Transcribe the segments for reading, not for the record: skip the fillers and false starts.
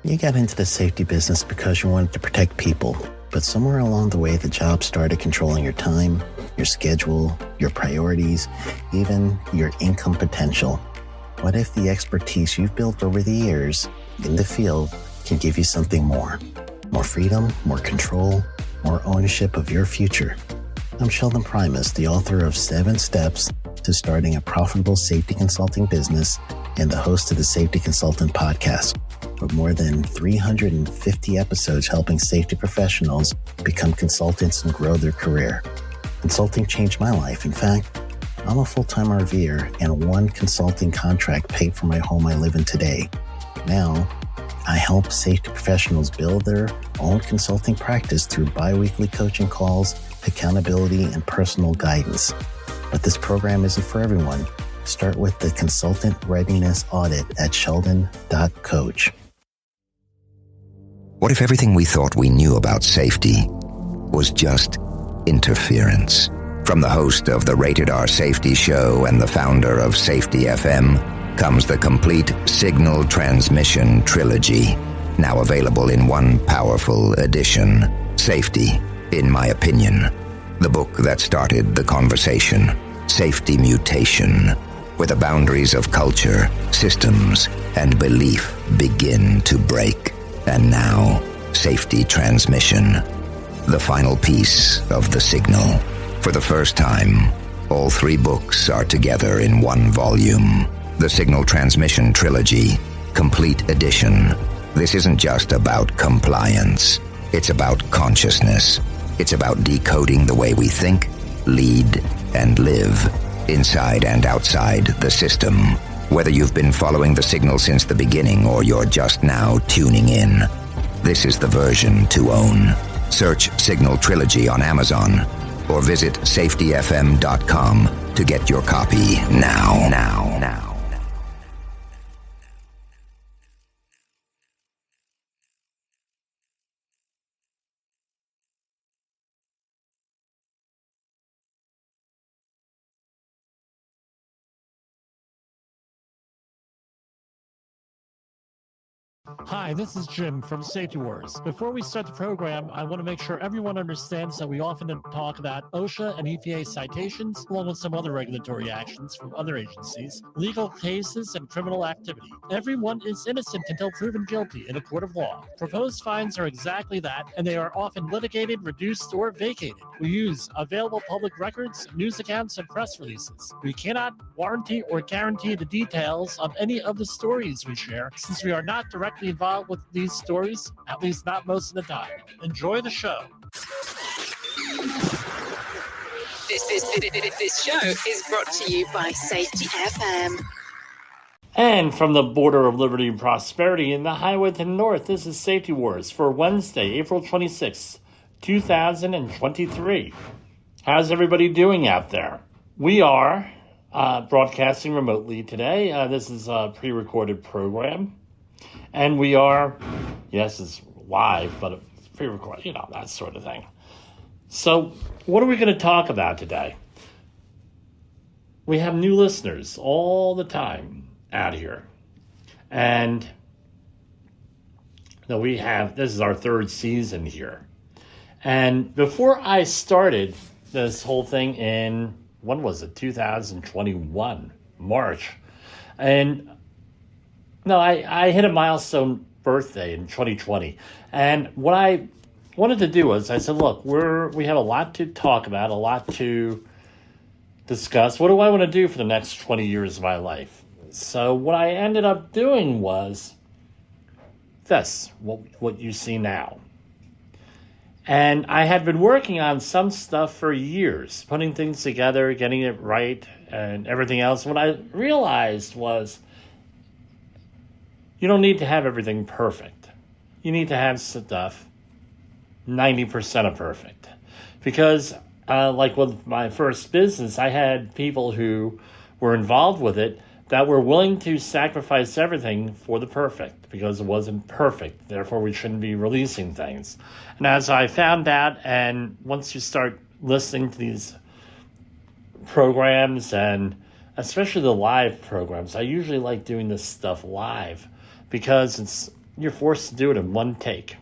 You got into the safety business because you wanted to protect people, but somewhere along the way, the job started controlling your time, your schedule, your priorities, even your income potential. What if the expertise you've built over the years in the field can give you something more? More freedom, more control, more ownership of your future. I'm Sheldon Primus, the author of 7 Steps to Starting a Profitable Safety Consulting Business and the host of the Safety Consultant Podcast, with more than 350 episodes helping safety professionals become consultants and grow their career. Consulting changed my life. In fact, I'm a full-time RVer, and one consulting contract paid for my home I live in today. Now, I help safety professionals build their own consulting practice through bi-weekly coaching calls, accountability, and personal guidance. But this program isn't for everyone. Start with the Consultant Readiness Audit at sheldon.coach. What if everything we thought we knew about safety was just interference? From the host of the Rated R Safety Show and the founder of Safety FM comes the complete Signal Transmission Trilogy, now available in one powerful edition. Safety, in my opinion, the book that started the conversation. Safety Mutation, where the boundaries of culture, systems, and belief begin to break. And now, Safety Transmission, the final piece of the signal. For the first time, all 3 books are together in one volume. The Signal Transmission Trilogy, Complete Edition. This isn't just about compliance. It's about consciousness. It's about decoding the way we think, lead, and live, inside and outside the system. Whether you've been following the signal since the beginning or you're just now tuning in, this is the version to own. Search Signal Trilogy on Amazon or visit safetyfm.com to get your copy now. Hi, this is Jim from Safety Wars. Before we start the program, I want to make sure everyone understands that we often talk about OSHA and EPA citations, along with some other regulatory actions from other agencies, legal cases, and criminal activity. Everyone is innocent until proven guilty in a court of law. Proposed fines are exactly that, and they are often litigated, reduced, or vacated. We use available public records, news accounts, and press releases. We cannot warranty or guarantee the details of any of the stories we share, since we are not directly involved with these stories, at least not most of the time. Enjoy the show. This show is brought to you by Safety FM. And from the border of liberty and prosperity in the highway to the north, this is Safety Wars for Wednesday, April 26th, 2023. How's everybody doing out there? We are broadcasting remotely today. This is a pre-recorded program. And we are, yes, it's live, but it's pre-recorded, that sort of thing. So what are we going to talk about today? We have new listeners all the time out here. And this is our 3rd season here. And before I started this whole thing in, 2021, March. And I hit a milestone birthday in 2020. And what I wanted to do was, I said, look, we have a lot to talk about, a lot to discuss. What do I want to do for the next 20 years of my life? So what I ended up doing was this, what you see now. And I had been working on some stuff for years, putting things together, getting it right, and everything else. What I realized was, you don't need to have everything perfect. You need to have stuff 90% of perfect. Because, like with my first business, I had people who were involved with it that were willing to sacrifice everything for the perfect, because it wasn't perfect. Therefore, we shouldn't be releasing things. And as I found out, and once you start listening to these programs, and especially the live programs, I usually like doing this stuff live, because it's you're forced to do it in one take.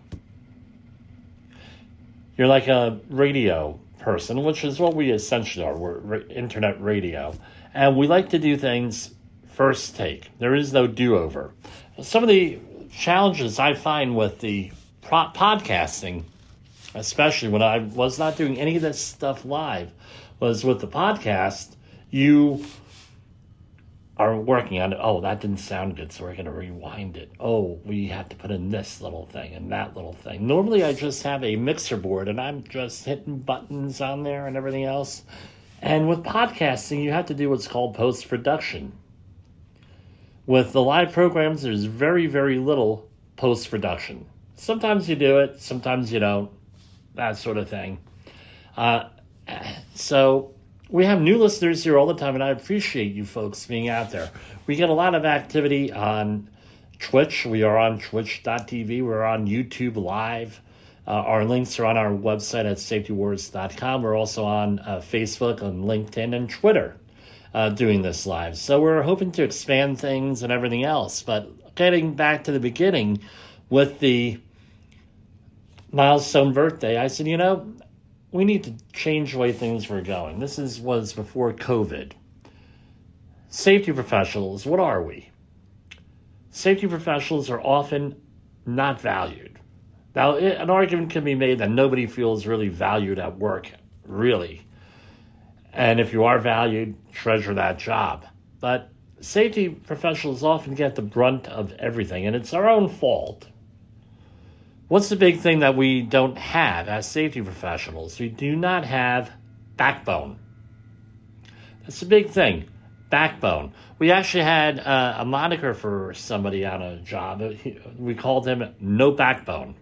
You're like a radio person, which is what we essentially are. We're internet radio. And we like to do things first take. There is no do-over. Some of the challenges I find with the podcasting, especially when I was not doing any of this stuff live, was with the podcast, you are working on it. Oh, that didn't sound good, so we're going to rewind it. Oh, we have to put in this little thing and that little thing. Normally, I just have a mixer board, and I'm just hitting buttons on there and everything else. And with podcasting, you have to do what's called post-production. With the live programs, there's very, very little post-production. Sometimes you do it, sometimes you don't, that sort of thing. So we have new listeners here all the time, and I appreciate you folks being out there. We get a lot of activity on Twitch. We are on twitch.tv. We're on YouTube Live. Our links are on our website at safetywars.com. We're also on Facebook, and LinkedIn, and Twitter doing this live. So we're hoping to expand things and everything else. But getting back to the beginning with the milestone birthday, I said, we need to change the way things were going. This was before COVID. Safety professionals, what are we? Safety professionals are often not valued. Now, an argument can be made that nobody feels really valued at work, really. And if you are valued, treasure that job. But safety professionals often get the brunt of everything, and it's our own fault. What's the big thing that we don't have as safety professionals? We do not have backbone. That's the big thing, backbone. We actually had a moniker for somebody on a job. We called him No Backbone.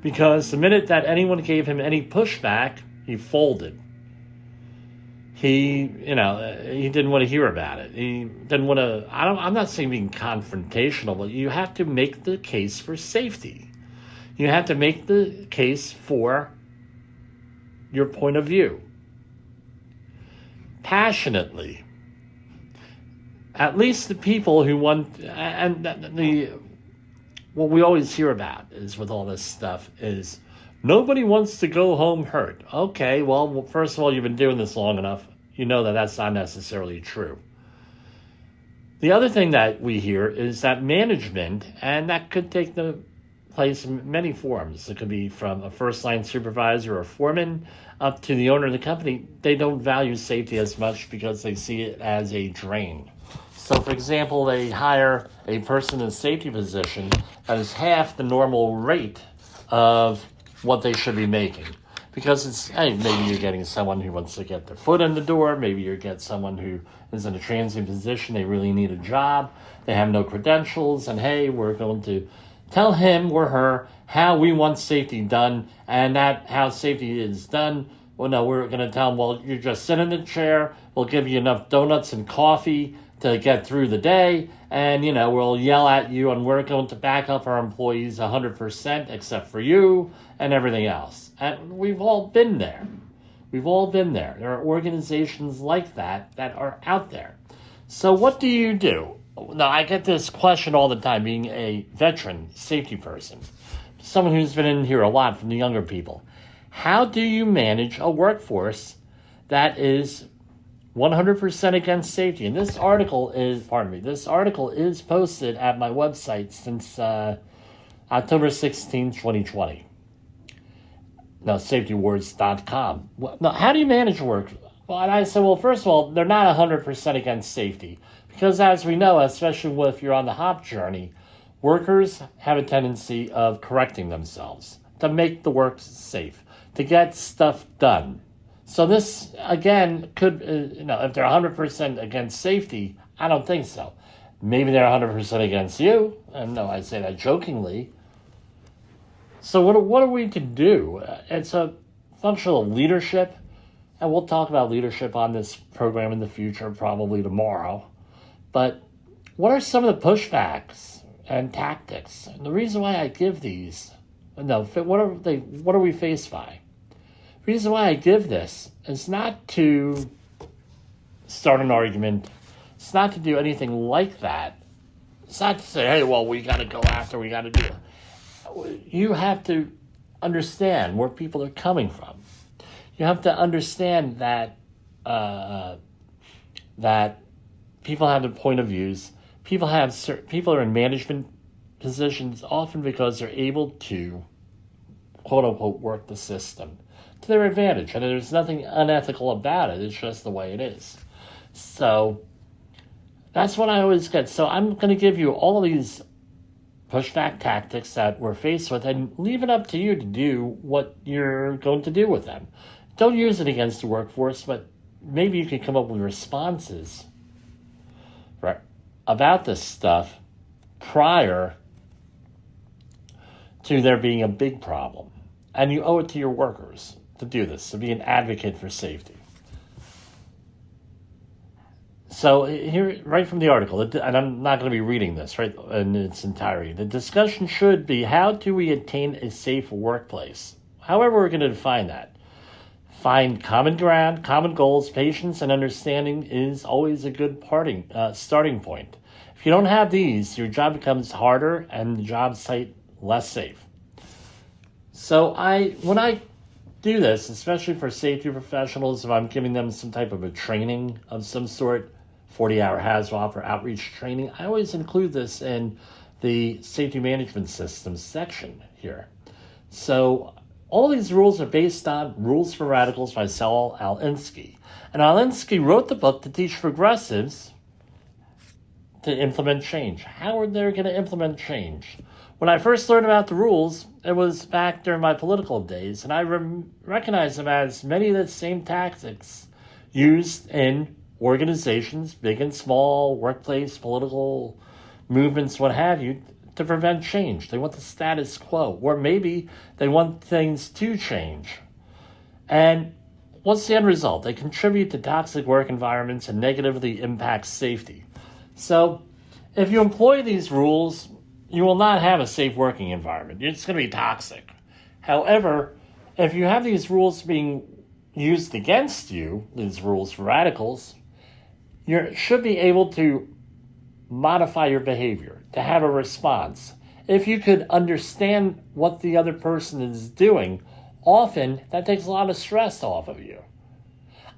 Because the minute that anyone gave him any pushback, he folded. He didn't want to hear about it. He didn't want to, I'm not saying being confrontational, but you have to make the case for safety. You have to make the case for your point of view. Passionately. At least the people who want, and what we always hear about is with all this stuff is nobody wants to go home hurt. Okay, well, first of all, you've been doing this long enough. You know that that's not necessarily true. The other thing that we hear is that management, and that could take the place in many forms. It could be from a first-line supervisor or foreman up to the owner of the company. They don't value safety as much because they see it as a drain. So, for example, they hire a person in a safety position that is half the normal rate of what they should be making. Because maybe you're getting someone who wants to get their foot in the door. Maybe you get someone who is in a transient position. They really need a job. They have no credentials. And, hey, we're going to tell him or her how we want safety done, and that how safety is done. Well, no, we're going to tell them, well, you just sit in the chair. We'll give you enough donuts and coffee to get through the day, and, we'll yell at you, and we're going to back up our employees 100% except for you and everything else. And we've all been there. We've all been there. There are organizations like that are out there. So what do you do? Now, I get this question all the time, being a veteran safety person, someone who's been in here a lot from the younger people. How do you manage a workforce that is 100% against safety? And this article is posted at my website since October 16, 2020. Now, safetywars.com. Now, how do you manage work? Well, and I said, well, first of all, they're not 100% against safety. Because as we know, especially if you're on the HOP journey, workers have a tendency of correcting themselves to make the work safe, to get stuff done. So this, again, could, if they're 100% against safety, I don't think so. Maybe they're 100% against you. And no, I say that jokingly. So what are we to do? It's a function of leadership. And we'll talk about leadership on this program in the future, probably tomorrow. But what are some of the pushbacks and tactics? And the reason why I give these, what are we faced by? The reason why I give this is not to start an argument. It's not to do anything like that. It's not to say, hey, well, we got to go after, we got to do it. You have to understand where people are coming from. You have to understand that that people have their point of views. People are in management positions often because they're able to, quote unquote, work the system to their advantage, and there's nothing unethical about it. It's just the way it is. So that's what I always get. So I'm going to give you all of these pushback tactics that we're faced with and leave it up to you to do what you're going to do with them. Don't use it against the workforce, but maybe you can come up with responses about this stuff prior to there being a big problem. And you owe it to your workers to do this, to be an advocate for safety. So here, right from the article, and I'm not going to be reading this right in its entirety. The discussion should be, how do we attain a safe workplace? However, we're going to define that. Find common ground, common goals. Patience and understanding is always a good starting point. If you don't have these, your job becomes harder and the job site less safe. So when I do this, especially for safety professionals, if I'm giving them some type of a training of some sort, 40-hour HAZMOP or outreach training, I always include this in the safety management systems section here. So all these rules are based on Rules for Radicals by Saul Alinsky. And Alinsky wrote the book to teach progressives to implement change. How are they going to implement change? When I first learned about the rules, it was back during my political days, and I recognized them as many of the same tactics used in organizations, big and small, workplace, political movements, what have you, to prevent change. They want the status quo, or maybe they want things to change. And what's the end result? They contribute to toxic work environments and negatively impact safety. So if you employ these rules, you will not have a safe working environment. It's going to be toxic. However, if you have these rules being used against you, these rules for radicals, you should be able to modify your behavior, to have a response. If you could understand what the other person is doing, often that takes a lot of stress off of you.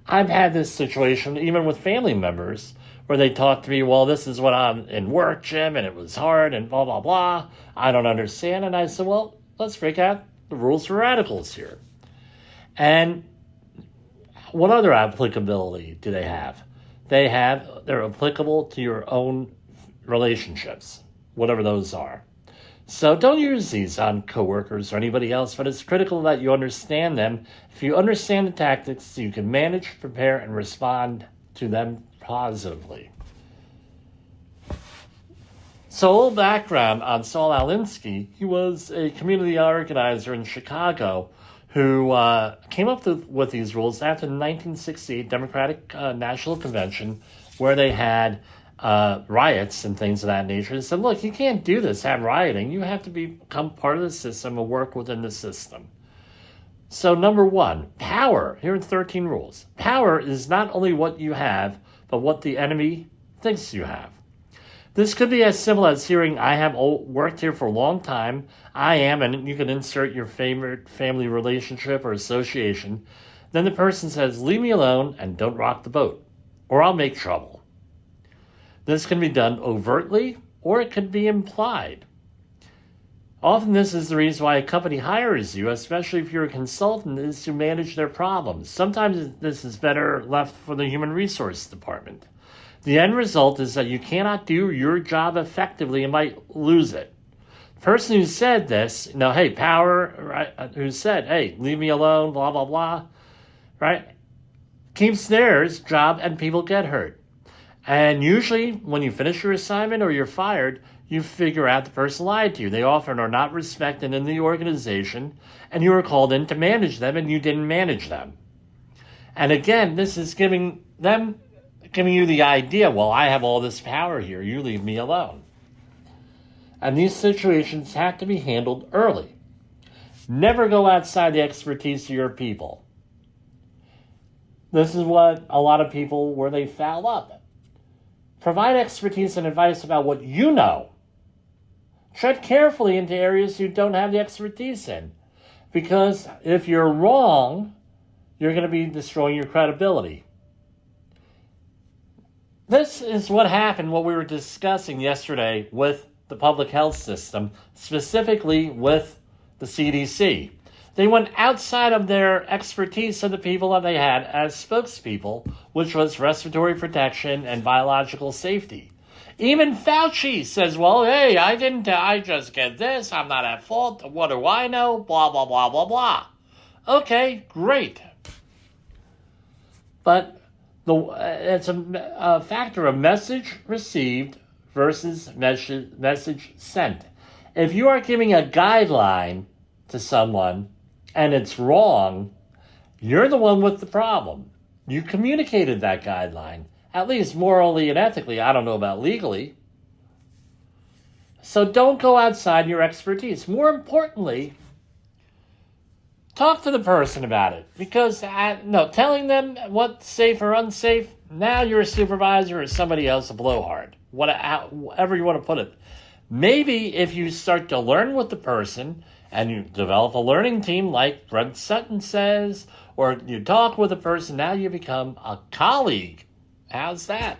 I've had this situation even with family members where they talk to me, well, this is what I'm in work, Jim, and it was hard, and blah, blah, blah. I don't understand. And I said, well, let's break out the rules for radicals here. And what other applicability do they have? They're applicable to your own relationships, whatever those are. So don't use these on coworkers or anybody else, but it's critical that you understand them. If you understand the tactics, you can manage, prepare, and respond to them positively. So a little background on Saul Alinsky. He was a community organizer in Chicago who came up with these rules after the 1968 Democratic National Convention, where they had riots and things of that nature. He said, look, you can't do this, have rioting. You have to become part of the system and work within the system. So number one, power. Here are 13 rules. Power is not only what you have, but what the enemy thinks you have. This could be as simple as hearing, I have worked here for a long time. I am, and you can insert your favorite family relationship or association. Then the person says, leave me alone and don't rock the boat, or I'll make trouble. This can be done overtly, or it could be implied. Often this is the reason why a company hires you, especially if you're a consultant, is to manage their problems. Sometimes this is better left for the human resource department. The end result is that you cannot do your job effectively and might lose it. The person who said this, hey, power, right, who said, hey, leave me alone, blah, blah, blah, right, keeps their job and people get hurt. And usually when you finish your assignment or you're fired, you figure out the person lied to you. They often are not respected in the organization, and you were called in to manage them, and you didn't manage them. And again, this is giving you the idea, well, I have all this power here, you leave me alone. And these situations have to be handled early. Never go outside the expertise of your people. This is what a lot of people, where they foul up. Provide expertise and advice about what you know. Tread carefully into areas you don't have the expertise in. Because if you're wrong, you're going to be destroying your credibility. This is what happened, what we were discussing yesterday with the public health system, specifically with the CDC. They went outside of their expertise of the people that they had as spokespeople, which was respiratory protection and biological safety. Even Fauci says, well, hey, I just get this, I'm not at fault, what do I know, blah, blah, blah, blah, blah. Okay, great. But it's a factor of message received versus message sent. If you are giving a guideline to someone and it's wrong, you're the one with the problem. You communicated that guideline, at least morally and ethically. I don't know about legally. So don't go outside your expertise. More importantly, talk to the person about it. Because telling them what's safe or unsafe, now you're a supervisor or somebody else, a blowhard. However you want to put it. Maybe if you start to learn with the person and you develop a learning team like Brent Sutton says, or you talk with a person, now you become a colleague. How's that?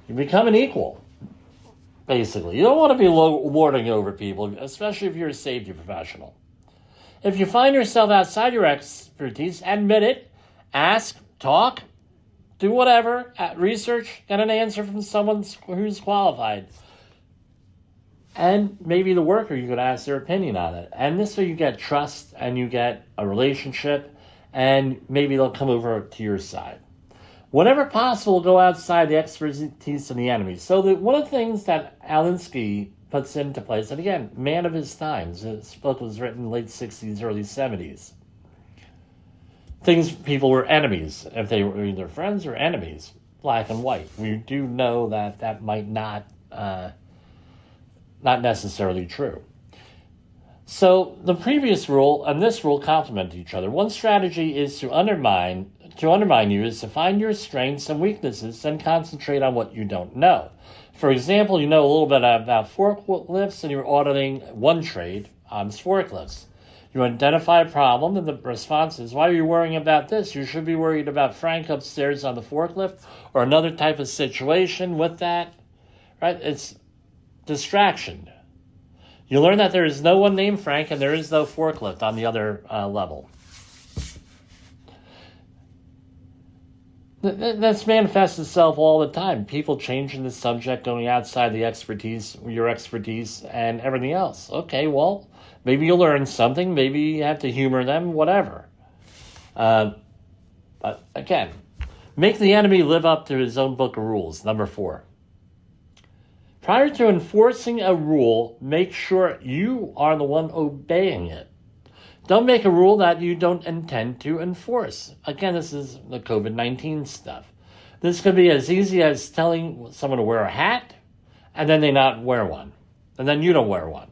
You become an equal, basically. You don't want to be lording over people, especially if you're a safety professional. If you find yourself outside your expertise, admit it, ask, talk, do whatever, research, get an answer from someone who's qualified. And maybe the worker, you could ask their opinion on it. And this way you get trust and you get a relationship, and maybe they'll come over to your side. Whenever possible, go outside the expertise of the enemy. So one of the things that Alinsky puts into place, and again, man of his times, this book was written in the late 60s, early 70s. People were enemies, if they were either friends or enemies, black and white. We do know that might not necessarily true. So the previous rule and this rule complement each other. One strategy is to undermine you is to find your strengths and weaknesses and concentrate on what you don't know. For example, you know a little bit about forklifts and you're auditing one trade on forklifts. You identify a problem and the response is, why are you worrying about this? You should be worried about Frank upstairs on the forklift or another type of situation with that, right? It's distraction. You learn that there is no one named Frank and there is no forklift on the other level. That's manifests itself all the time. People changing the subject, going outside the your expertise, and everything else. Okay, well, maybe you'll learn something. Maybe you have to humor them, whatever. But again, make the enemy live up to his own book of rules. Number 4. Prior to enforcing a rule, make sure you are the one obeying it. Don't make a rule that you don't intend to enforce. Again, this is the COVID-19 stuff. This could be as easy as telling someone to wear a hat, and then they not wear one, and then you don't wear one.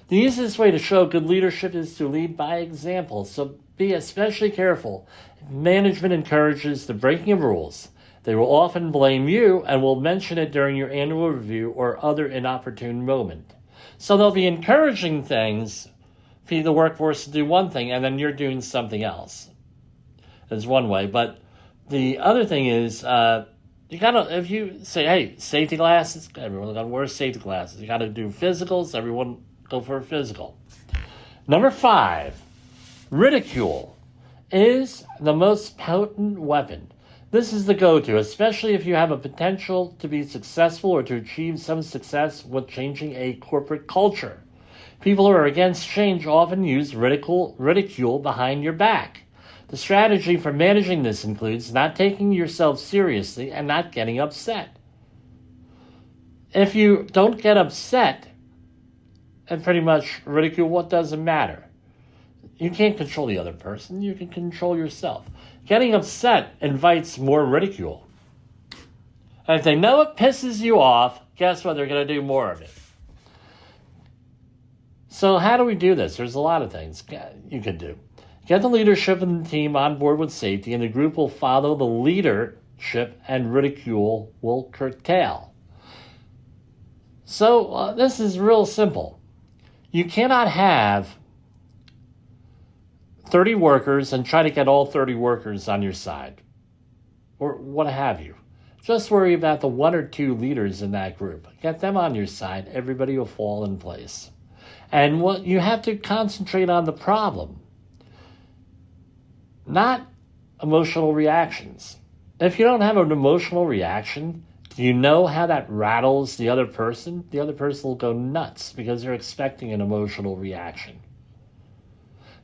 The easiest way to show good leadership is to lead by example, so be especially careful. If management encourages the breaking of rules, they will often blame you and will mention it during your annual review or other inopportune moment. So they'll be encouraging things for the workforce to do one thing and then you're doing something else. That's one way. But the other thing is, you gotta, if you say, hey, safety glasses, everyone gotta wear safety glasses. You gotta do physicals, everyone go for a physical. Number 5, ridicule is the most potent weapon. This is the go-to, especially if you have a potential to be successful or to achieve some success with changing a corporate culture. People who are against change often use ridicule behind your back. The strategy for managing this includes not taking yourself seriously and not getting upset. If you don't get upset and pretty much ridicule, what doesn't matter? You can't control the other person. You can control yourself. Getting upset invites more ridicule. And if they know it pisses you off, guess what? They're going to do more of it. So how do we do this? There's a lot of things you could do. Get the leadership and the team on board with safety, and the group will follow the leader and ridicule will curtail. So this is real simple. You cannot have 30 workers and try to get all 30 workers on your side, or what have you. Just worry about the 1 or 2 leaders in that group. Get them on your side, everybody will fall in place. And what you have to concentrate on the problem, not emotional reactions. If you don't have an emotional reaction, do you know how that rattles the other person? The other person will go nuts because they're expecting an emotional reaction.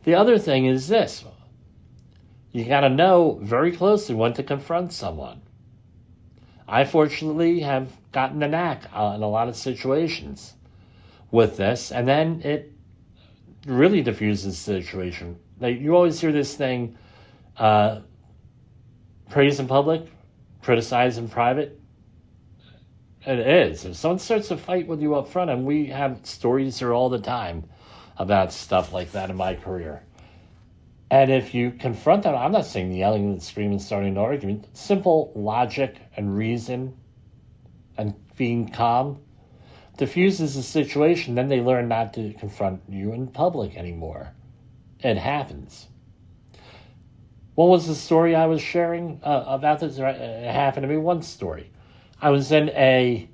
The other thing is this. You got to know very closely when to confront someone. I fortunately have gotten the knack in a lot of situations with this, and then it really diffuses the situation. Like, you always hear this thing, praise in public, criticize in private. It is. If someone starts to fight with you up front, and we have stories here all the time about stuff like that in my career. And if you confront them, I'm not saying yelling and screaming, starting an argument, simple logic and reason and being calm diffuses the situation. Then they learn not to confront you in public anymore. It happens. What was the story I was sharing about this? It happened to me. One story. I was in a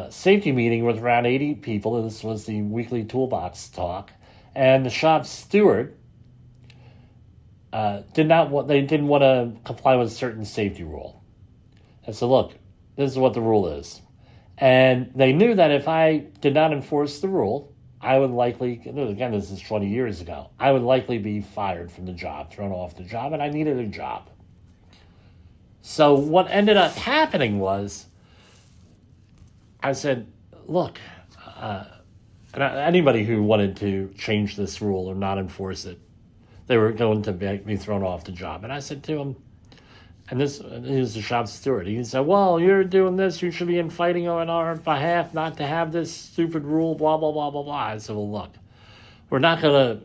safety meeting with around 80 people. This was the weekly toolbox talk. And the shop steward didn't want to comply with a certain safety rule. I said, look, this is what the rule is. And they knew that if I did not enforce the rule, I would likely, again, this is 20 years ago, I would likely be fired from the job, thrown off the job, and I needed a job. So what ended up happening was, I said, look, anybody who wanted to change this rule or not enforce it, they were going to be thrown off the job. And I said to him, and he was the shop steward, he said, well, you're doing this, you should be fighting on our behalf not to have this stupid rule, blah, blah, blah, blah, blah. I said, well, look, we're not going to,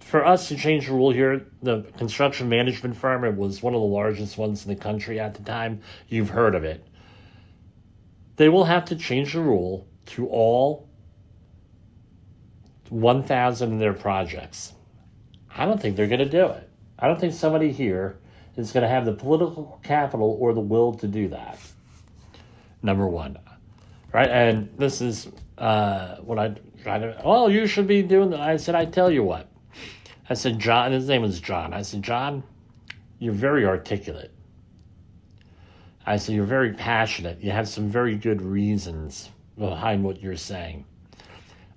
for us to change the rule here, the construction management firm, it was one of the largest ones in the country at the time, you've heard of it. They will have to change the rule to all 1,000 of their projects. I don't think they're going to do it. I don't think somebody here is going to have the political capital or the will to do that. Number one. Right? And this is what I try to, oh, you should be doing that. I said, I tell you what. I said, John, his name was John. I said, John, you're very articulate. I said, you're very passionate. You have some very good reasons behind what you're saying.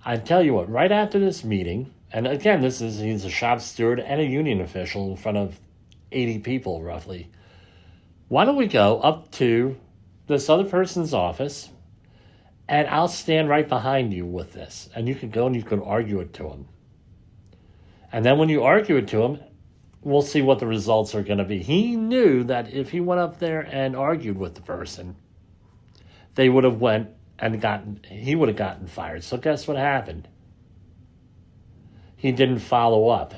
I tell you what, right after this meeting, and again, he's a shop steward and a union official in front of 80 people roughly. Why don't we go up to this other person's office, and I'll stand right behind you with this, and you can go and you can argue it to him. And then when you argue it to him, we'll see what the results are going to be. He knew that if he went up there and argued with the person, they would have he would have gotten fired. So guess what happened? He didn't follow up.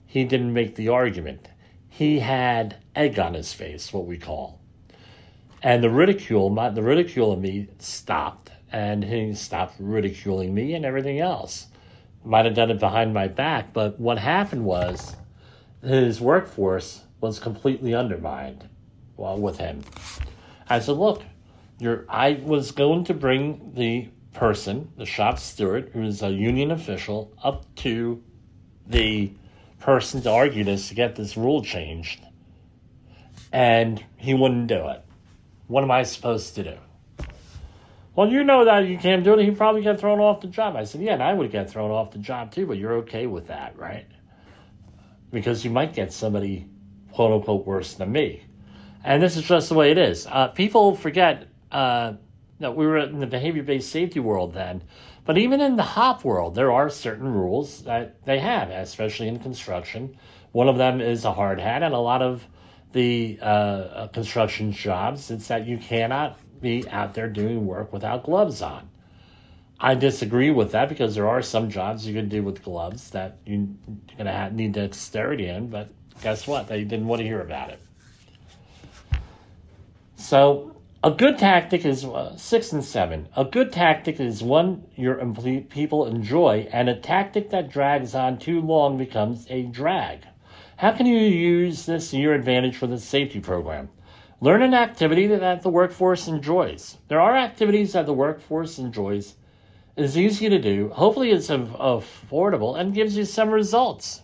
He didn't make the argument. He had egg on his face, what we call. And the ridicule of me stopped, and he stopped ridiculing me and everything else. Might have done it behind my back, but what happened was his workforce was completely undermined with him. I said, look, I was going to bring the person, the shop steward, who is a union official, up to the person to argue this, to get this rule changed. And he wouldn't do it. What am I supposed to do? Well, you know that you can't do it. He'd probably get thrown off the job. I said, yeah, and I would get thrown off the job too, but you're okay with that, right? Because you might get somebody, quote unquote, worse than me. And this is just the way it is. People forget that we were in the behavior-based safety world then. But even in the HOP world, there are certain rules that they have, especially in construction. One of them is a hard hat, and a lot of the construction jobs, it's that you cannot be out there doing work without gloves on. I disagree with that because there are some jobs you can do with gloves that you're going to need dexterity in, but guess what? They didn't want to hear about it. So a good tactic is 6 and 7. A good tactic is one your people enjoy, and a tactic that drags on too long becomes a drag. How can you use this to your advantage with a safety program? Learn an activity that the workforce enjoys. There are activities that the workforce enjoys. It's easy to do. Hopefully it's affordable and gives you some results.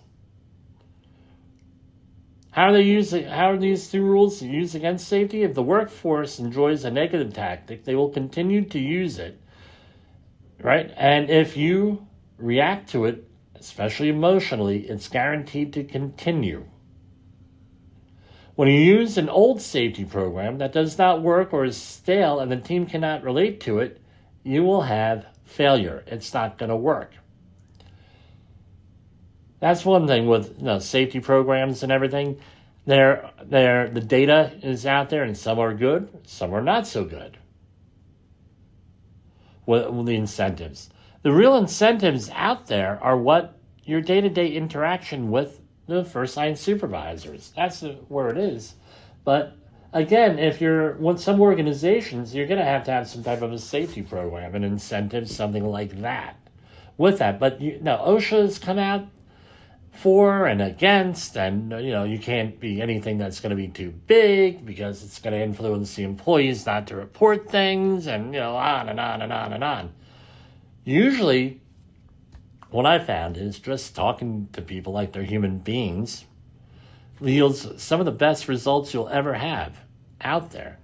How are these two rules used against safety? If the workforce enjoys a negative tactic, they will continue to use it, right? And if you react to it, especially emotionally, it's guaranteed to continue. When you use an old safety program that does not work or is stale and the team cannot relate to it, you will have failure. It's not going to work. That's one thing with safety programs and everything. The data is out there, and some are good, some are not so good. With the incentives. The real incentives out there are what your day-to-day interaction with the first-line supervisors. That's where it is. But again, if you're with some organizations, you're going to have some type of a safety program, an incentive, something like that. With that, but OSHA has come out for and against, and you can't be anything that's going to be too big because it's going to influence the employees not to report things, and on and on and on and on. Usually, what I found is just talking to people like they're human beings yields some of the best results you'll ever have out there.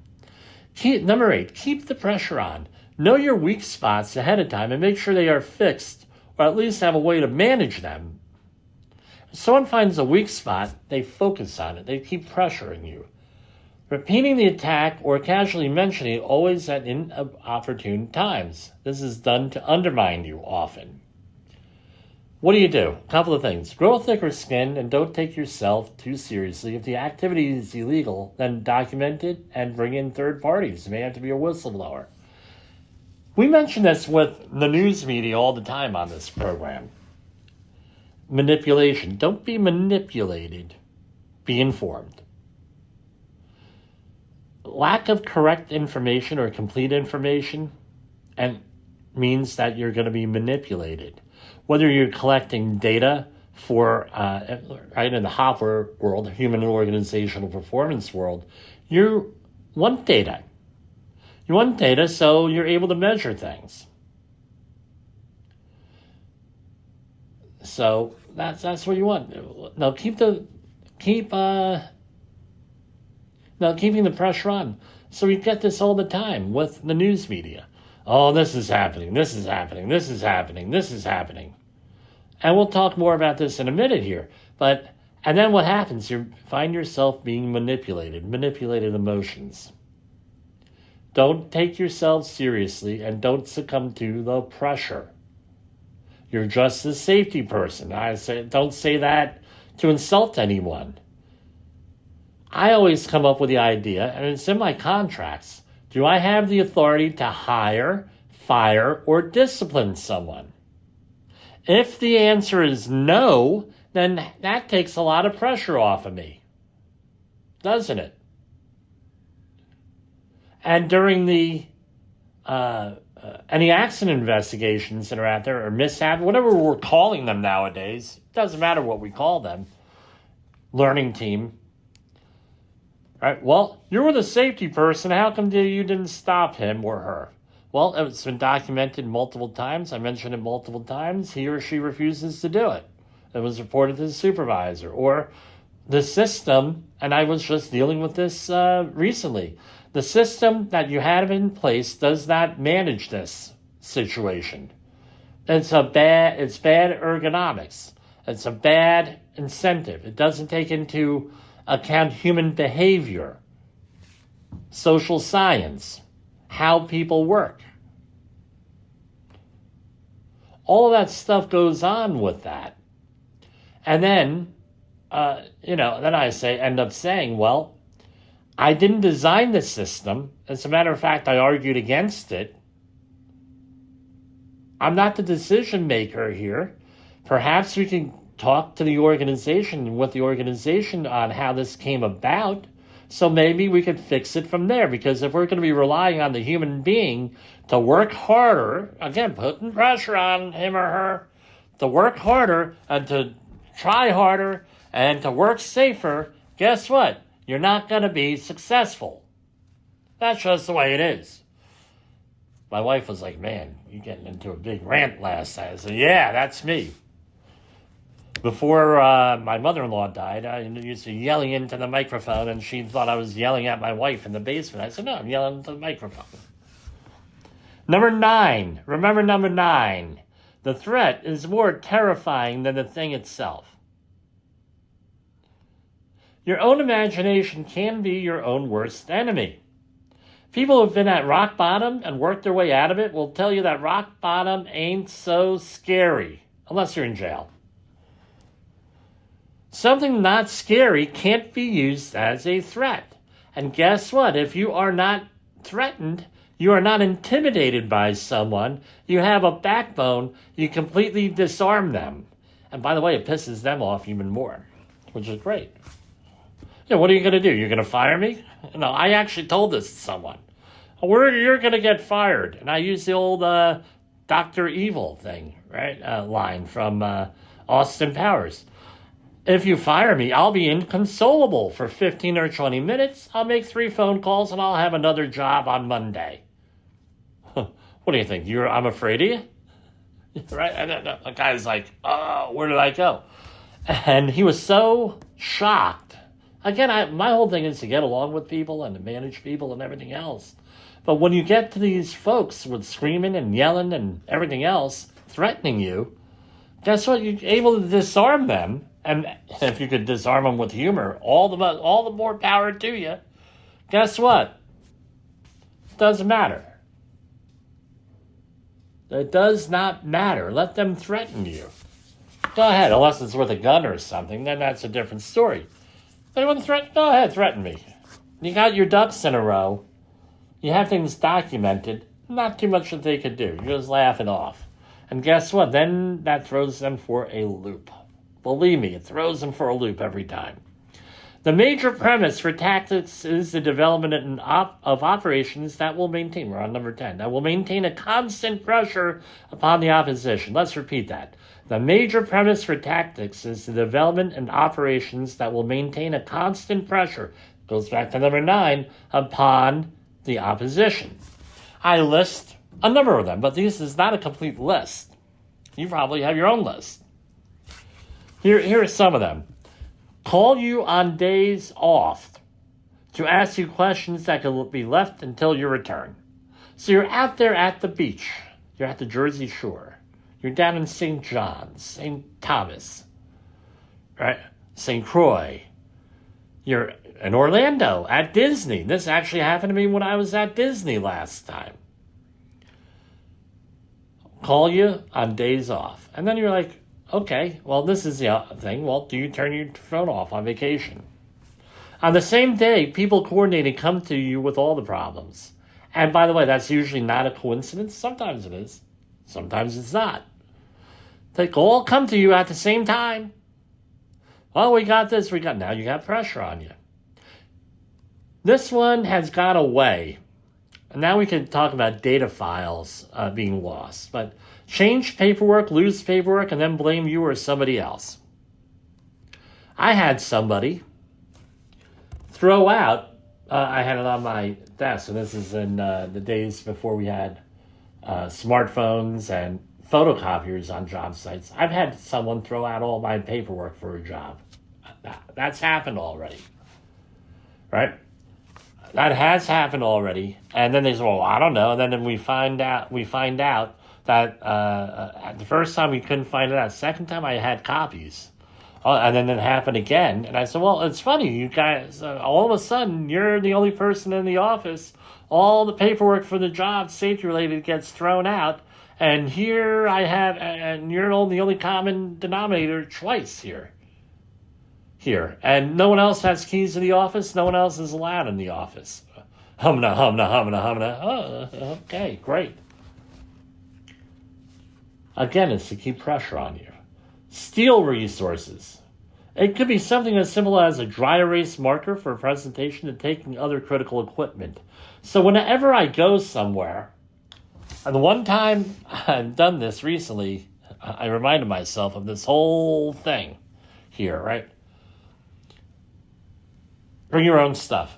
Number 8, keep the pressure on. Know your weak spots ahead of time and make sure they are fixed, or at least have a way to manage them. If someone finds a weak spot, they focus on it. They keep pressuring you. Repeating the attack or casually mentioning it always at inopportune times. This is done to undermine you often. What do? A couple of things. Grow thicker skin and don't take yourself too seriously. If the activity is illegal, then document it and bring in third parties. You may have to be a whistleblower. We mention this with the news media all the time on this program. Manipulation. Don't be manipulated. Be informed. Lack of correct information or complete information means that you're going to be manipulated. Whether you're collecting data for, right in the Hopper world, the human organizational performance world, you want data. You want data so you're able to measure things. So that's what you want. Now keeping the pressure on. So we get this all the time with the news media. Oh, this is happening, this is happening, this is happening, this is happening. And we'll talk more about this in a minute here. And then what happens? You find yourself being manipulated emotions. Don't take yourself seriously and don't succumb to the pressure. You're just a safety person. Don't say that to insult anyone. I always come up with the idea, and it's in my contracts. Do I have the authority to hire, fire, or discipline someone? If the answer is no, then that takes a lot of pressure off of me, doesn't it? And during the any accident investigations that are out there, or mishap, whatever we're calling them nowadays, doesn't matter what we call them, learning team. All right, well, you were the safety person. How come you didn't stop him or her? Well, it's been documented multiple times. I mentioned it multiple times. He or she refuses to do it. It was reported to the supervisor. Or the system, and I was just dealing with this recently, the system that you have in place does not manage this situation. It's bad ergonomics. It's a bad incentive. It doesn't take into account human behavior, social science, how people work. All of that stuff goes on with that. And then, then I end up saying, well, I didn't design the system. As a matter of fact, I argued against it. I'm not the decision maker here. Perhaps we can talk to the organization and with the organization on how this came about. So maybe we could fix it from there, because if we're going to be relying on the human being to work harder, again, putting pressure on him or her, to work harder and to try harder and to work safer, guess what? You're not going to be successful. That's just the way it is. My wife was like, man, you're getting into a big rant last night. I said, yeah, that's me. Before my mother-in-law died, I used to yelling into the microphone, and she thought I was yelling at my wife in the basement. I said, no, I'm yelling into the microphone. Number 9. Remember number 9. The threat is more terrifying than the thing itself. Your own imagination can be your own worst enemy. People who've been at rock bottom and worked their way out of it will tell you that rock bottom ain't so scary, unless you're in jail. Something not scary can't be used as a threat. And guess what? If you are not threatened, you are not intimidated by someone, you have a backbone, you completely disarm them. And by the way, it pisses them off even more, which is great. Yeah, what are you going to do? You're going to fire me? No, I actually told this to someone. You're going to get fired. And I used the old Dr. Evil thing, right? Line from Austin Powers. If you fire me, I'll be inconsolable for 15 or 20 minutes. I'll make 3 phone calls and I'll have another job on Monday. What do you think? I'm afraid of you? Right? And the guy's like, oh, where did I go? And he was so shocked. Again, my whole thing is to get along with people and to manage people and everything else. But when you get to these folks with screaming and yelling and everything else, threatening you, guess what? You're able to disarm them. And if you could disarm them with humor, all the more power to you. Guess what? It doesn't matter. It does not matter. Let them threaten you. Go ahead, unless it's with a gun or something, then that's a different story. They want to threaten? Go ahead, threaten me. You got your ducks in a row. You have things documented. Not too much that they could do. You're just laughing off. And guess what? Then that throws them for a loop. Believe me, it throws them for a loop every time. The major premise for tactics is the development of operations that will maintain, we're on number 10, that will maintain a constant pressure upon the opposition. Let's repeat that. The major premise for tactics is the development and operations that will maintain a constant pressure, goes back to number 9, upon the opposition. I list a number of them, but this is not a complete list. You probably have your own list. Here are some of them. Call you on days off to ask you questions that can be left until your return. So you're out there at the beach. You're at the Jersey Shore. You're down in St. John's, St. Thomas, right? St. Croix. You're in Orlando at Disney. This actually happened to me when I was at Disney last time. Call you on days off. And then you're like, okay, well, this is the thing. Well, do you turn your phone off on vacation? On the same day, people coordinating come to you with all the problems. And by the way, that's usually not a coincidence. Sometimes it is. Sometimes it's not. They all come to you at the same time. Oh, we got this, now you got pressure on you. This one has got away. And now we can talk about data files being lost. But change paperwork, lose paperwork, and then blame you or somebody else. I had somebody throw out, I had it on my desk, and this is in the days before we had smartphones and photocopiers on job sites. I've had someone throw out all my paperwork for a job. That's happened already, right? That has happened already. And then they say, well, I don't know. And then we find out that the first time we couldn't find it out. Second time I had copies. And then it happened again. And I said, well, it's funny. You guys, all of a sudden, you're the only person in the office. All the paperwork for the job, safety related, gets thrown out. And here I have, and you're the only common denominator twice here. And no one else has keys to the office. No one else is allowed in the office. Humna. Oh, okay, great. Again, it's to keep pressure on you. Steal resources. It could be something as simple as a dry erase marker for a presentation and taking other critical equipment. So whenever I go somewhere, and the one time I've done this recently, I reminded myself of this whole thing here, right? Bring your own stuff.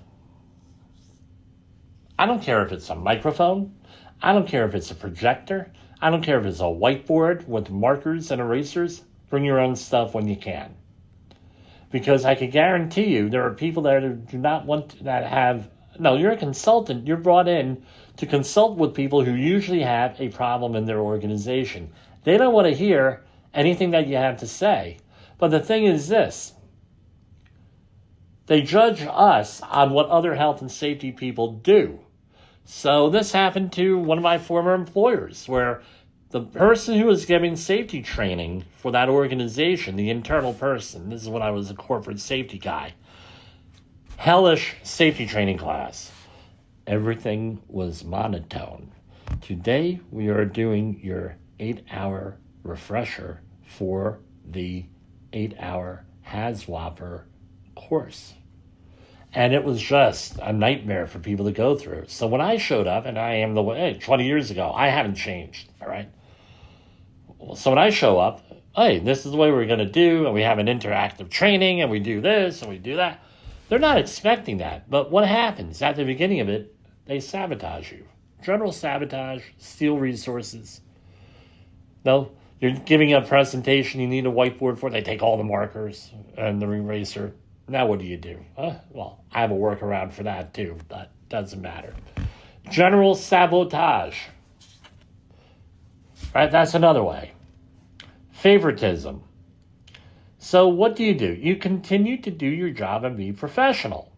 I don't care if it's a microphone. I don't care if it's a projector. I don't care if it's a whiteboard with markers and erasers. Bring your own stuff when you can. Because I can guarantee you there are people that do not want that have... No, you're a consultant. You're brought in to consult with people who usually have a problem in their organization. They don't want to hear anything that you have to say. But the thing is this. They judge us on what other health and safety people do. So this happened to one of my former employers, where the person who was giving safety training for that organization, the internal person, this is when I was a corporate safety guy, hellish safety training class. Everything was monotone. Today we are doing your 8-hour refresher for the 8-hour HAZWOPER course. And it was just a nightmare for people to go through. So when I showed up, and I am the way, 20 years ago, I haven't changed, all right? So when I show up, hey, this is the way we're going to do, and we have an interactive training, and we do this, and we do that. They're not expecting that. But what happens at the beginning of it, they sabotage you. General sabotage, steal resources. No, you're giving a presentation, you need a whiteboard for it, they take all the markers and the eraser. Now what do you do? Well, I have a workaround for that too, but doesn't matter. General sabotage. Right, that's another way. Favoritism. So what do? You continue to do your job and be professional.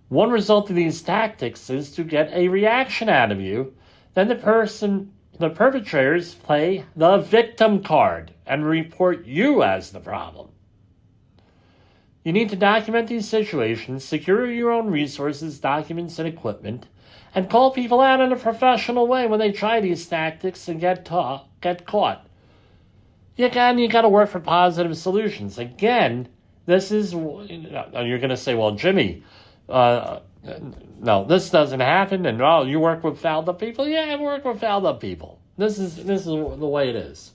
One result of these tactics is to get a reaction out of you. Then the perpetrators play the victim card and report you as the problem. You need to document these situations, secure your own resources, documents, and equipment, and call people out in a professional way when they try these tactics and get caught. You got to work for positive solutions. Again, this is, you're going to say, well, Jimmy, no, this doesn't happen, and you work with fouled up people? Yeah, I work with fouled up people. This is the way it is.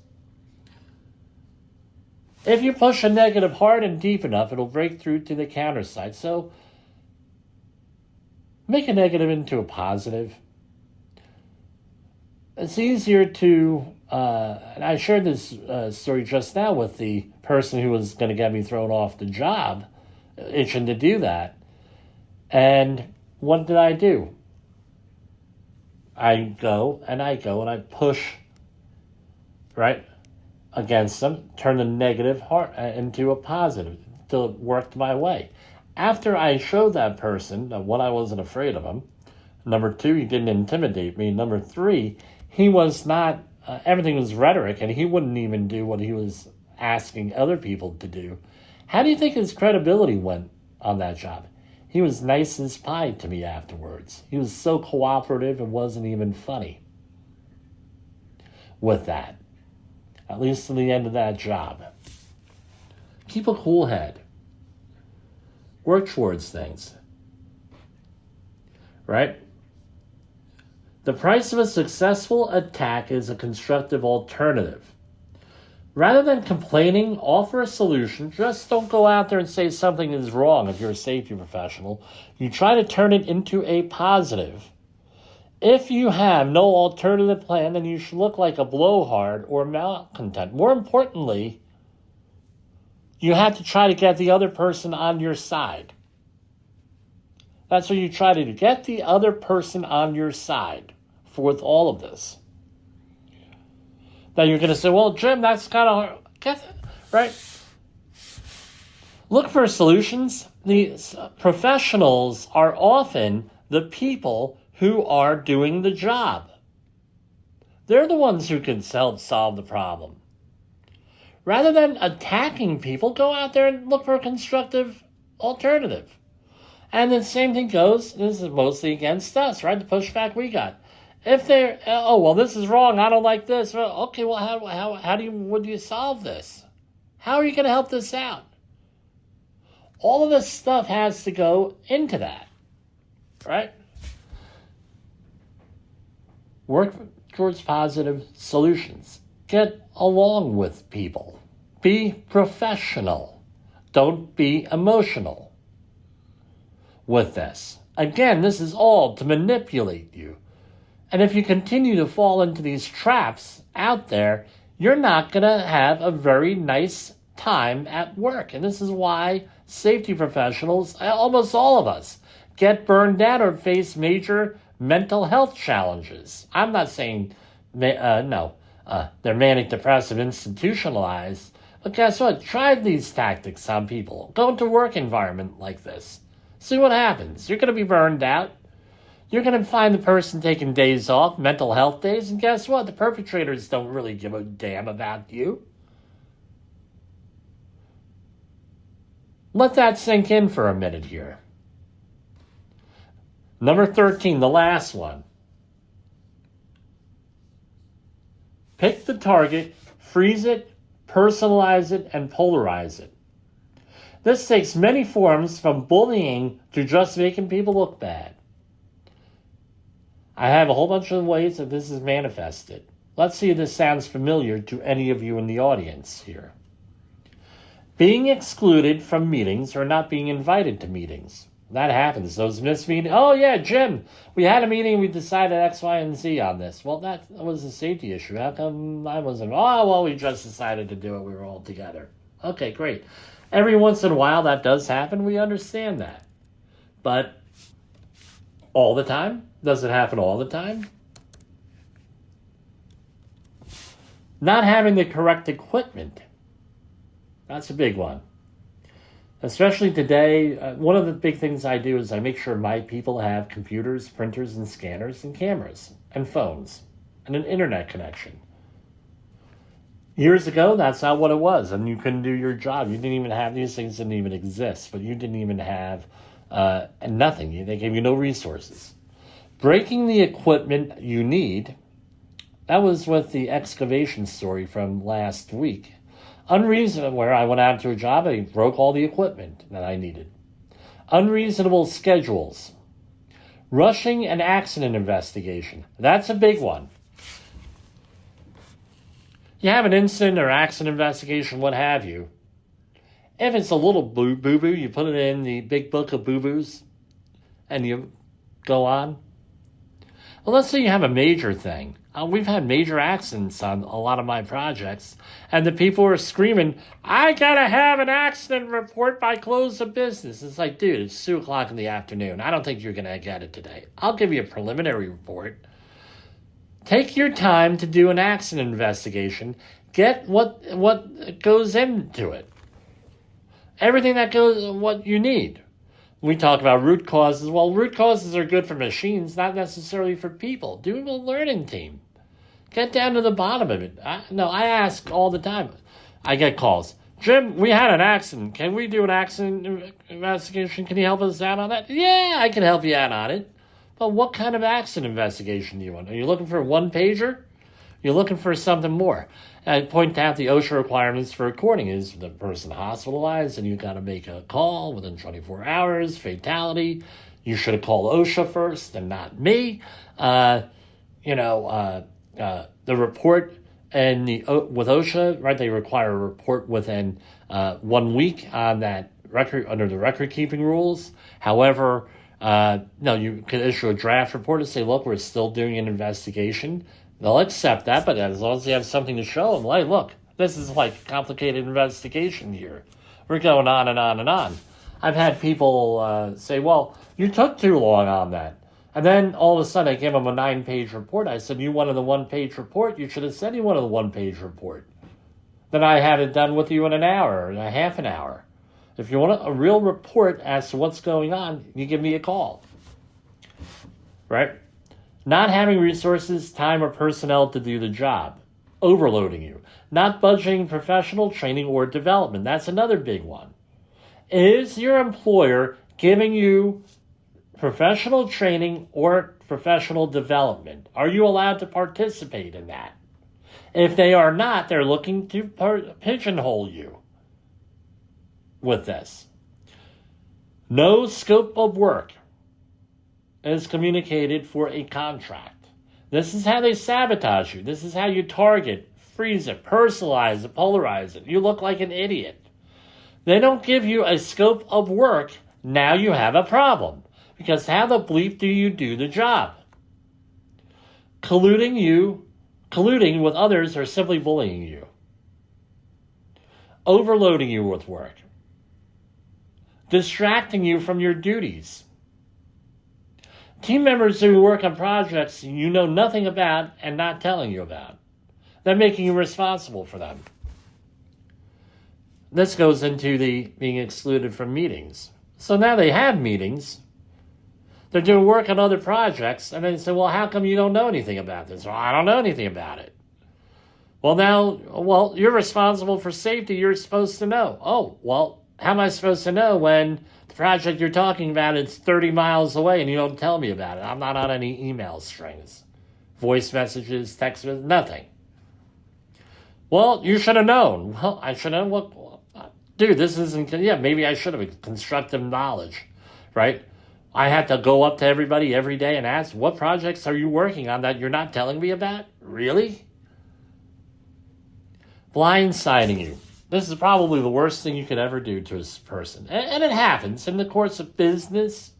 If you push a negative hard and deep enough, it'll break through to the counter side. So make a negative into a positive. It's easier to, and I shared this story just now with the person who was going to get me thrown off the job, itching to do that. And what did I do? I go and I push, right, against them, turn the negative into a positive till it worked my way. After I showed that person that one, I wasn't afraid of him. Number two, he didn't intimidate me. Number three, he was not, everything was rhetoric, and he wouldn't even do what he was asking other people to do. How do you think his credibility went on that job? He was nice as pie to me afterwards. He was so cooperative, it wasn't even funny with that. At least to the end of that job. Keep a cool head. Work towards things. Right? The price of a successful attack is a constructive alternative. Rather than complaining, offer a solution. Just don't go out there and say something is wrong if you're a safety professional. You try to turn it into a positive. If you have no alternative plan, then you should look like a blowhard or malcontent. More importantly, you have to try to get the other person on your side. That's what you try to do. Get the other person on your side with all of this. Now you're going to say, well, Jim, that's kind of hard. Get it, right? Look for solutions. These professionals are often the people who are doing the job. They're the ones who can help solve the problem. Rather than attacking people, go out there and look for a constructive alternative. And the same thing goes, this is mostly against us, right? The pushback we got. If they're, this is wrong, I don't like this. Okay, well, how would you solve this? How are you going to help this out? All of this stuff has to go into that, right? Work towards positive solutions. Get along with people. Be professional. Don't be emotional with this. Again, this is all to manipulate you. And if you continue to fall into these traps out there, you're not going to have a very nice time at work. And this is why safety professionals, almost all of us, get burned out or face major mental health challenges. I'm not saying, they're manic depressive institutionalized, but guess what? Try these tactics on people. Go into a work environment like this. See what happens. You're going to be burned out. You're going to find the person taking days off, mental health days, and guess what? The perpetrators don't really give a damn about you. Let that sink in for a minute here. Number 13, the last one. Pick the target, freeze it, personalize it, and polarize it. This takes many forms, from bullying to just making people look bad. I have a whole bunch of ways that this is manifested. Let's see if this sounds familiar to any of you in the audience here. Being excluded from meetings or not being invited to meetings. That happens. Those missed meetings. Oh, yeah, Jim, we had a meeting. We decided X, Y, and Z on this. Well, that was a safety issue. How come I wasn't? Oh, well, we just decided to do it. We were all together. Okay, great. Every once in a while, that does happen. We understand that. But all the time? Does it happen all the time? Not having the correct equipment. That's a big one. Especially today, one of the big things I do is I make sure my people have computers, printers, and scanners, and cameras, and phones, and an internet connection. Years ago, that's not what it was, and you couldn't do your job. You didn't even have, these things didn't even exist, but you didn't even have nothing. They gave you no resources. Breaking the equipment you need, that was with the excavation story from last week. Unreasonable, where I went out to a job, I broke all the equipment that I needed. Unreasonable schedules. Rushing an accident investigation. That's a big one. You have an incident or accident investigation, what have you. If it's a little boo-boo, you put it in the big book of boo-boos and you go on. Well, let's say you have a major thing. We've had major accidents on a lot of my projects, and the people are screaming, I gotta have an accident report by close of business. It's like, dude, it's 2 o'clock in the afternoon. I don't think you're gonna get it today. I'll give you a preliminary report. Take your time to do an accident investigation. Get what goes into it. Everything that goes, what you need. We talk about root causes. Well, root causes are good for machines, not necessarily for people. Do a learning team. Get down to the bottom of it. I ask all the time. I get calls. Jim, we had an accident. Can we do an accident investigation? Can you help us out on that? Yeah, I can help you out on it. But what kind of accident investigation do you want? Are you looking for a one-pager? You're looking for something more. I point out the OSHA requirements for recording is the person hospitalized, and you got to make a call within 24 hours, fatality. You should have called OSHA first and not me. The report and with OSHA, right? They require a report within 1 week on that record under the record keeping rules. However, you can issue a draft report and say, look, we're still doing an investigation. They'll accept that, but as long as you have something to show them, like, look, this is like a complicated investigation here. We're going on and on and on. I've had people say, well, you took too long on that. And then all of a sudden I gave them a 9-page report. I said, you wanted the 1-page report? You should have said you wanted the 1-page report. Then I had it done with you in an hour or a half an hour. If you want a real report as to what's going on, you give me a call. Right? Not having resources, time, or personnel to do the job. Overloading you. Not budgeting professional training or development. That's another big one. Is your employer giving you professional training or professional development? Are you allowed to participate in that? If they are not, they're looking to pigeonhole you with this. No scope of work is communicated for a contract. This is how they sabotage you. This is how you target, freeze it, personalize it, polarize it. You look like an idiot. They don't give you a scope of work. Now you have a problem. Because how the bleep do you do the job? Colluding with others, or simply bullying you. Overloading you with work. Distracting you from your duties. Team members who work on projects you know nothing about and not telling you about. They're making you responsible for them. This goes into the being excluded from meetings. So now they have meetings. They're doing work on other projects, and they say, well, how come you don't know anything about this? Well, I don't know anything about it. Well, you're responsible for safety. You're supposed to know. Oh, well, how am I supposed to know when the project you're talking about is 30 miles away and you don't tell me about it? I'm not on any email strings, voice messages, text messages, nothing. Well, you should have known. Well, I should have known. Dude, this isn't, maybe I should have constructive knowledge, right? I have to go up to everybody every day and ask, what projects are you working on that you're not telling me about? Really? Blindsiding you. This is probably the worst thing you could ever do to a person. And it happens in the course of business.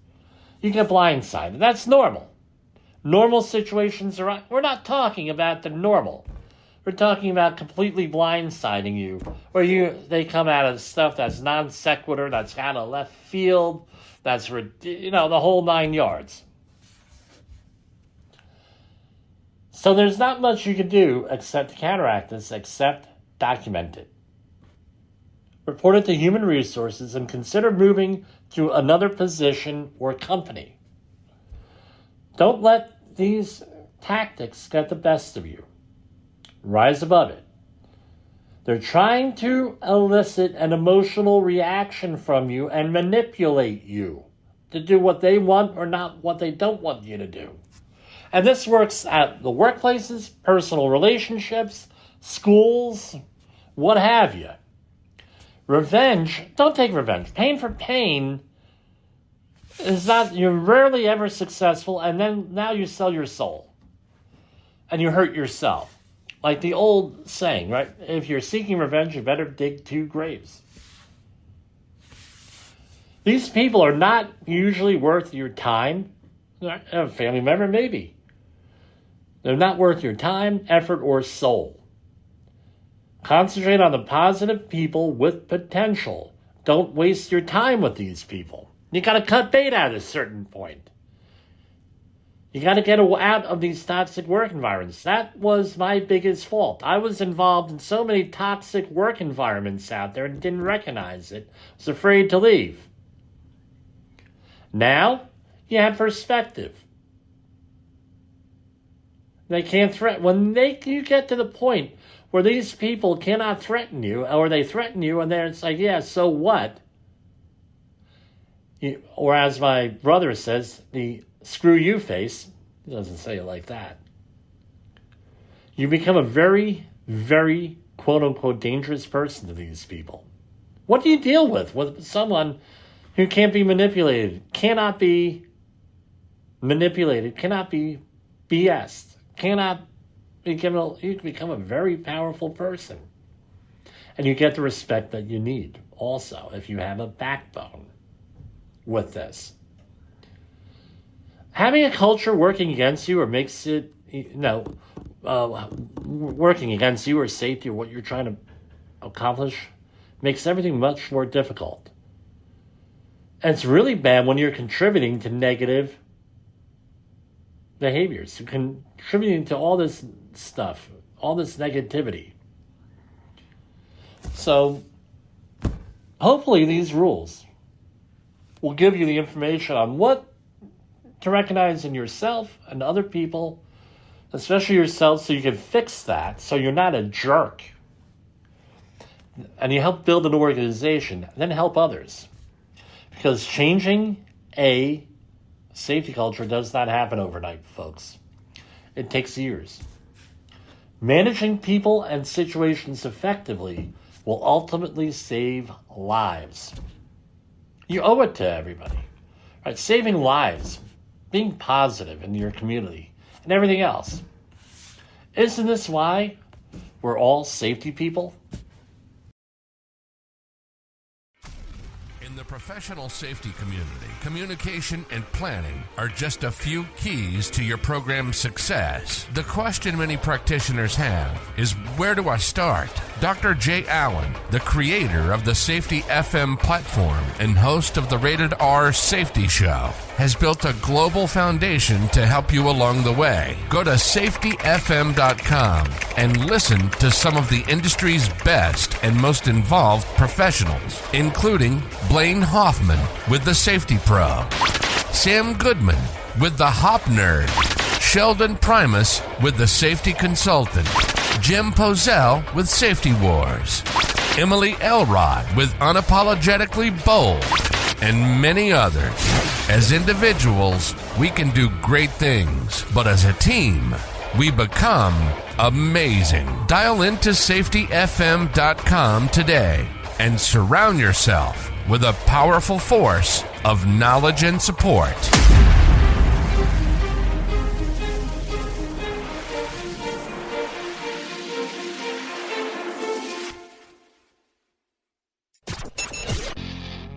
You get blindsided. That's normal. Normal situations are, we're not talking about the normal. We're talking about completely blindsiding you, where they come out of stuff that's non sequitur, that's kind of left field, that's, the whole 9 yards. So there's not much you can do except to counteract this, except document it. Report it to human resources and consider moving to another position or company. Don't let these tactics get the best of you. Rise above it. They're trying to elicit an emotional reaction from you and manipulate you to do what they want or not what they don't want you to do. And this works at the workplaces, personal relationships, schools, what have you. Revenge, don't take revenge. Pain for pain is not, you're rarely ever successful, and then now you sell your soul. And you hurt yourself. Like the old saying, right? If you're seeking revenge, you better dig 2 graves. These people are not usually worth your time. A family member, maybe. They're not worth your time, effort, or soul. Concentrate on the positive people with potential. Don't waste your time with these people. You got to cut bait at a certain point. You got to get out of these toxic work environments. That was my biggest fault. I was involved in so many toxic work environments out there and didn't recognize it. I was afraid to leave. Now, you have perspective. They can't threaten. When you get to the point where these people cannot threaten you, or they threaten you, and then it's like, yeah, so what? Or as my brother says, the screw you face. He doesn't say it like that. You become a very, very, quote-unquote, dangerous person to these people. What do you deal with someone who can't be manipulated, cannot be manipulated, cannot be BS'd, cannot become you become a very powerful person. And you get the respect that you need also if you have a backbone with this. Having a culture working against you or makes it, working against you or safety or what you're trying to accomplish makes everything much more difficult. And it's really bad when you're contributing to negative behaviors, contributing to all this stuff, all this negativity. So, hopefully these rules will give you the information on what to recognize in yourself and other people, especially yourself, so you can fix that, so you're not a jerk. And you help build an organization, then help others. Because changing a safety culture does not happen overnight, folks. It takes years. Managing people and situations effectively will ultimately save lives. You owe it to everybody. Right? Saving lives, being positive in your community, and everything else. Isn't this why we're all safety people? In the professional safety community, communication and planning are just a few keys to your program's success. The question many practitioners have is, where do I start? Dr. Jay Allen, the creator of the Safety FM platform and host of the Rated R Safety Show, has built a global foundation to help you along the way. Go to safetyfm.com and listen to some of the industry's best and most involved professionals, including Blaine Hoffman with the Safety Pro, Sam Goodman with the Hop Nerd, Sheldon Primus with the Safety Consultant, Jim Pozell with Safety Wars, Emily Elrod with Unapologetically Bold, and many others. As individuals, we can do great things, but as a team, we become amazing. Dial into safetyfm.com today and surround yourself with a powerful force of knowledge and support.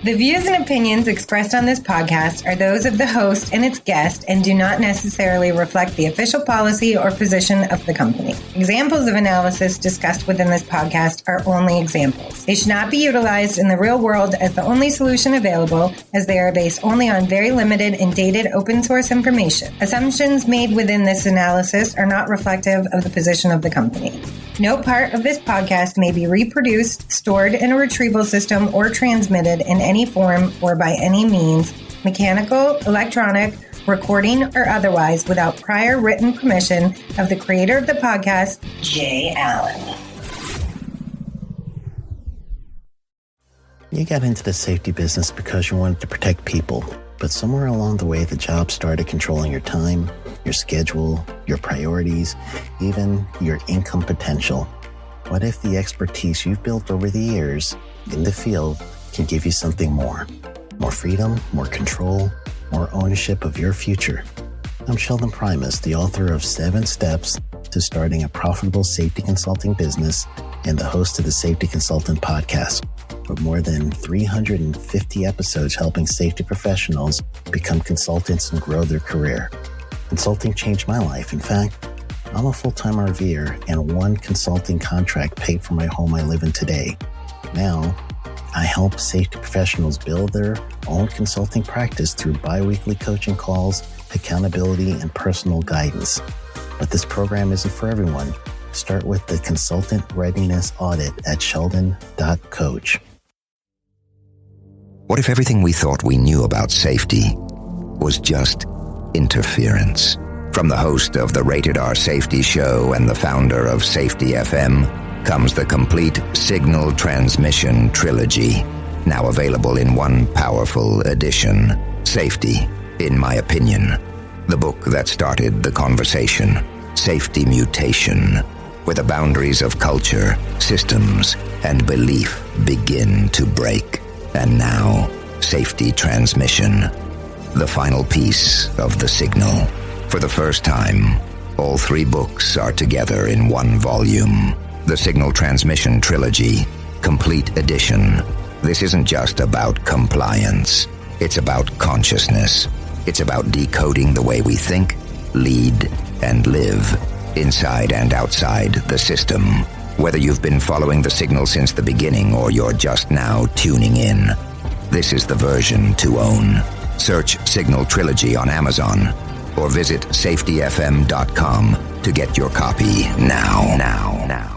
The views and opinions expressed on this podcast are those of the host and its guest and do not necessarily reflect the official policy or position of the company. Examples of analysis discussed within this podcast are only examples. They should not be utilized in the real world as the only solution available, as they are based only on very limited and dated open source information. Assumptions made within this analysis are not reflective of the position of the company. No part of this podcast may be reproduced, stored in a retrieval system, or transmitted in any form or by any means, mechanical, electronic, recording, or otherwise, without prior written permission of the creator of the podcast, Jay Allen. You got into the safety business because you wanted to protect people, but somewhere along the way, the job started controlling your time, your schedule, your priorities, even your income potential. What if the expertise you've built over the years in the field can give you something more? More freedom, more control, more ownership of your future. I'm Sheldon Primus, the author of 7 Steps to Starting a Profitable Safety Consulting Business and the host of the Safety Consultant Podcast, with more than 350 episodes helping safety professionals become consultants and grow their career. Consulting changed my life. In fact, I'm a full-time RVer, and one consulting contract paid for my home I live in today. Now, I help safety professionals build their own consulting practice through bi-weekly coaching calls, accountability, and personal guidance. But this program isn't for everyone. Start with the Consultant Readiness Audit at sheldon.coach. What if everything we thought we knew about safety was just interference? From the host of the Rated R Safety Show and the founder of Safety FM comes the complete signal transmission trilogy, now available in one powerful edition. Safety, in my opinion, the book that started the conversation. Safety Mutation, where the boundaries of culture, systems, and belief begin to break. And now, Safety Transmission, the final piece of the signal. For the first time, all 3 books are together in one volume. The Signal Transmission Trilogy, Complete Edition. This isn't just about compliance. It's about consciousness. It's about decoding the way we think, lead, and live, inside and outside the system. Whether you've been following the signal since the beginning or you're just now tuning in, this is the version to own. Search Signal Trilogy on Amazon or visit safetyfm.com to get your copy now.